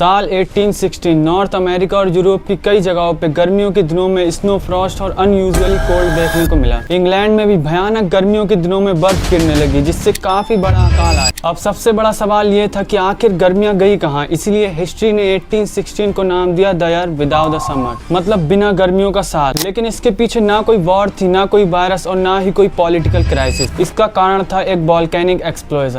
साल 1816 north America और Europe की कई जगहों पे गर्मियों के दिनों में स्नो फ्रॉस्ट और अनयूजुअली कोल्ड देखने को मिला। इंग्लैंड में भी भयानक गर्मियों के दिनों में बर्फ गिरने लगी, जिससे काफी बड़ा अकाल आया। अब सबसे बड़ा सवाल ये था कि आखिर गर्मियां गई कहाँ। इसलिए हिस्ट्री ने 1816 को नाम दिया the year without the summer, मतलब बिना गर्मियों का साल। लेकिन इसके पीछे ना कोई वॉर थी, ना कोई वायरस और ना ही कोई पॉलिटिकल क्राइसिस। इसका कारण था एक वोल्केनिक एक्सप्लोजन।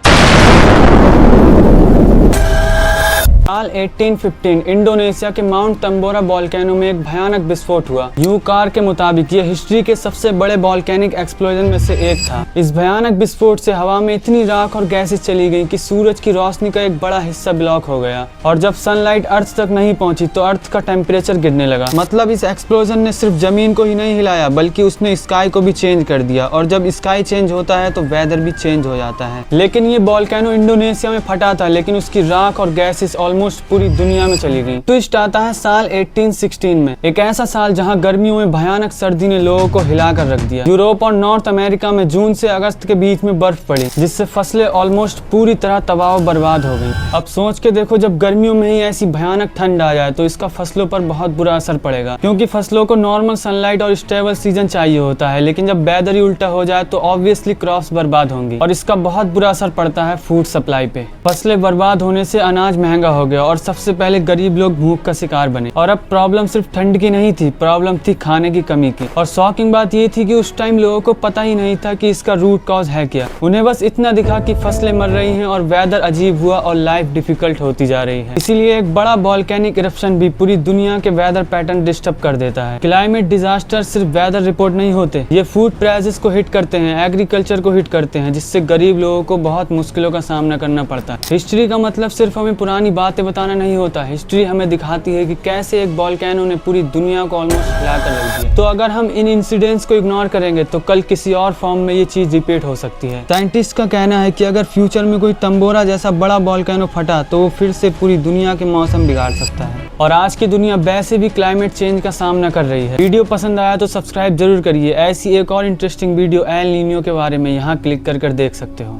साल 1815 इंडोनेशिया के माउंट तंबोरा वोल्केनो में एक भयानक विस्फोट हुआ। यूकार के मुताबिक ये हिस्ट्री के सबसे बड़े वोल्केनिक एक्सप्लोजन में से एक था। इस भयानक विस्फोट से हवा में इतनी राख और गैसेस चली गई कि सूरज की रोशनी का एक बड़ा हिस्सा ब्लॉक हो गया, और जब सनलाइट अर्थ तक नहीं पहुंची तो अर्थ का टेम्परेचर गिरने लगा। मतलब इस एक्सप्लोजन ने सिर्फ जमीन को ही नहीं हिलाया, बल्कि उसने स्काई को भी चेंज कर दिया, और जब स्काई चेंज होता है तो वेदर भी चेंज हो जाता है। लेकिन ये वोल्केनो इंडोनेशिया में फटा था, लेकिन उसकी राख और गैसेस ऑलमोस्ट पूरी दुनिया में चली गई। ट्विस्ट आता है साल 1816 में, एक ऐसा साल जहां गर्मियों में भयानक सर्दी ने लोगों को हिलाकर रख दिया। यूरोप और नॉर्थ अमेरिका में जून से अगस्त के बीच में बर्फ पड़ी, जिससे फसलें ऑलमोस्ट पूरी तरह तबाह बर्बाद हो गई। अब सोच के देखो, जब गर्मियों में ही ऐसी भयानक ठंड आ जाए तो इसका फसलों पर बहुत बुरा असर पड़ेगा, क्योंकि फसलों को नॉर्मल सनलाइट और स्टेबल सीजन चाहिए होता है। लेकिन जब वेदर ही उल्टा हो जाए तो ऑब्वियसली क्रॉप्स बर्बाद होंगी, और इसका बहुत बुरा असर पड़ता है फूड सप्लाई पे। फसलें बर्बाद होने से अनाज महंगा हो गया, और सबसे पहले गरीब लोग भूख का शिकार बने। और अब प्रॉब्लम सिर्फ ठंड की नहीं थी, प्रॉब्लम थी खाने की कमी की। और शॉकिंग बात ये थी कि उस टाइम लोगों को पता ही नहीं था कि इसका रूट कॉज है क्या। उन्हें बस इतना दिखा कि फसलें मर रही हैं और वेदर अजीब हुआ और लाइफ डिफिकल्ट होती जा रही है। इसीलिए एक बड़ा वोल्केनिक इरप्शन भी पूरी दुनिया के वेदर पैटर्न डिस्टर्ब कर देता है। क्लाइमेट डिजास्टर सिर्फ वेदर रिपोर्ट नहीं होते, ये फूड प्राइसेस को हिट करते हैं, एग्रीकल्चर को हिट करते हैं, जिससे गरीब लोगों को बहुत मुश्किलों का सामना करना पड़ता है। हिस्ट्री का मतलब सिर्फ हमें पुरानी बातें बताना नहीं होता। हिस्ट्री हमें दिखाती है कि कैसे एक वोल्केनो ने पूरी दुनिया को ऑलमोस्ट हिलाकर रख दिया। तो अगर हम इन इंसिडेंट्स को इग्नोर करेंगे तो कल किसी और फॉर्म में ये चीज रिपीट हो सकती है। साइंटिस्ट का कहना है कि अगर फ्यूचर में कोई तंबोरा जैसा बड़ा वोल्केनो फटा तो वो फिर से पूरी दुनिया के मौसम बिगाड़ सकता है। और आज की दुनिया वैसे भी क्लाइमेट चेंज का सामना कर रही है। वीडियो पसंद आया तो सब्सक्राइब जरूर करिए। ऐसी एक और इंटरेस्टिंग वीडियो एल नीनियो के बारे में यहाँ क्लिक कर देख सकते हो।